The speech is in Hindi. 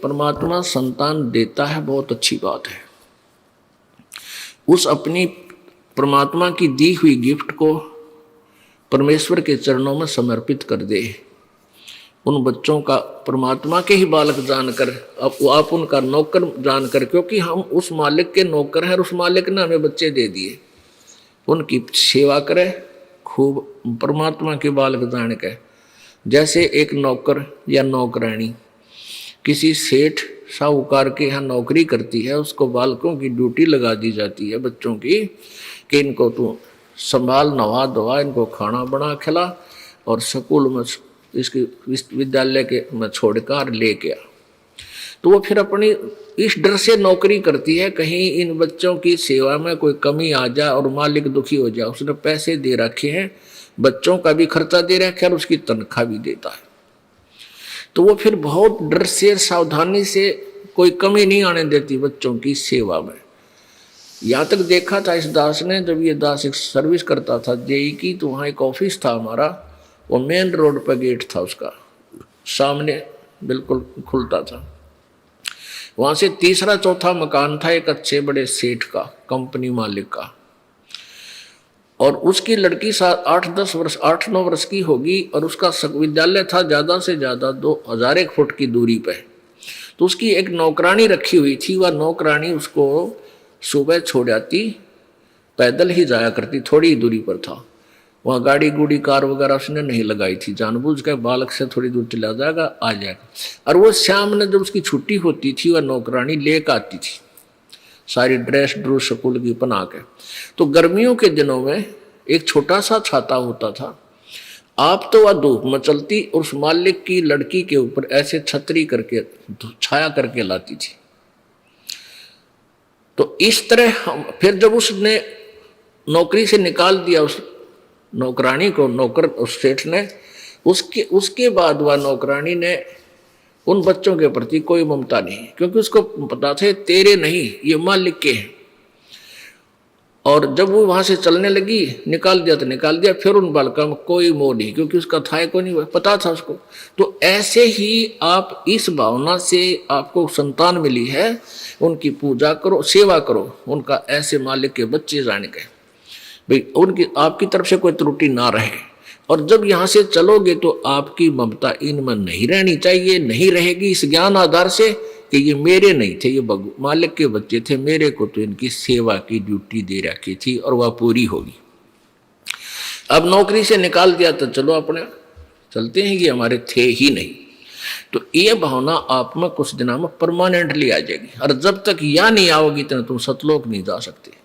परमात्मा संतान देता है, बहुत अच्छी बात है। उस अपनी परमात्मा की दी हुई गिफ्ट को परमेश्वर के चरणों में समर्पित कर दे। उन बच्चों का परमात्मा के ही बालक जानकर आप उनका नौकर जानकर, क्योंकि हम उस मालिक के नौकर हैं और उस मालिक ने हमें बच्चे दे दिए, उनकी सेवा करें खूब परमात्मा के बालक जान के। जैसे एक नौकर या नौकरानी किसी सेठ साहूकार के यहाँ नौकरी करती है, उसको बालकों की ड्यूटी लगा दी जाती है बच्चों की कि इनको तू संभाल, नवा धोवा, इनको खाना बना खिला और स्कूल में इसके विद्यालय के में छोड़कर लेके आ। तो वो फिर अपनी इस डर से नौकरी करती है कहीं इन बच्चों की सेवा में कोई कमी आ जाए और मालिक दुखी हो जाए। उसने पैसे दे रखे हैं, बच्चों का भी खर्चा दे रखा है और उसकी तनख्वाह भी देता है, तो वो फिर बहुत डर से सावधानी से कोई कमी नहीं आने देती बच्चों की सेवा में। यहाँ तक देखा था इस दास ने, जब ये दास एक सर्विस करता था जेई की, तो वहाँ एक ऑफिस था हमारा, वो मेन रोड पर गेट था उसका, सामने बिल्कुल खुलता था। वहाँ से तीसरा चौथा मकान था एक अच्छे बड़े सेठ का, कंपनी मालिक का, और उसकी लड़की 8-9 वर्ष की होगी और उसका विद्यालय था ज़्यादा से ज़्यादा 2000 फुट की दूरी पे। तो उसकी एक नौकरानी रखी हुई थी, वह नौकरानी उसको सुबह छोड़ आती, पैदल ही जाया करती, थोड़ी ही दूरी पर था। वहाँ गाड़ी गुड़ी कार वगैरह उसने नहीं लगाई थी, जानबूझ के बालक से थोड़ी दूर चला जाएगा आ जाएगा। और वो शाम में जब उसकी छुट्टी होती थी वह नौकरानी लेकर आती थी सारी ड्रेस ड्रूस स्कूल की बना के। तो गर्मियों के दिनों में एक छोटा सा छाता होता था, आप तो वह धूप में चलती और उस मालिक की लड़की के ऊपर ऐसे छतरी करके छाया करके लाती थी। तो इस तरह फिर जब उसने नौकरी से निकाल दिया उस नौकरानी को, नौकर उस सेठ ने, उसके बाद वह नौकरानी ने उन बच्चों के प्रति कोई ममता नहीं, क्योंकि उसको पता था तेरे नहीं ये मालिक के हैं। और जब वो वहां से चलने लगी, निकाल दिया तो निकाल दिया, फिर उन बालकों में कोई मोह नहीं, क्योंकि उसका था को नहीं पता था उसको। तो ऐसे ही आप इस भावना से आपको संतान मिली है, उनकी पूजा करो, सेवा करो, उनका ऐसे मालिक के बच्चे जाने के भाई, उनकी आपकी तरफ से कोई त्रुटि ना रहे। और जब यहाँ से चलोगे तो आपकी ममता इनमें नहीं रहनी चाहिए, नहीं रहेगी इस ज्ञान आधार से कि ये मेरे नहीं थे, ये मालिक के बच्चे थे, मेरे को तो इनकी सेवा की ड्यूटी दे रखी थी और वह पूरी होगी। अब नौकरी से निकाल दिया तो चलो अपने चलते हैं, ये हमारे थे ही नहीं। तो ये भावना आप में कुछ दिनों में परमानेंटली आ जाएगी, और जब तक यह नहीं आओगी तो तुम सतलोक नहीं जा सकते।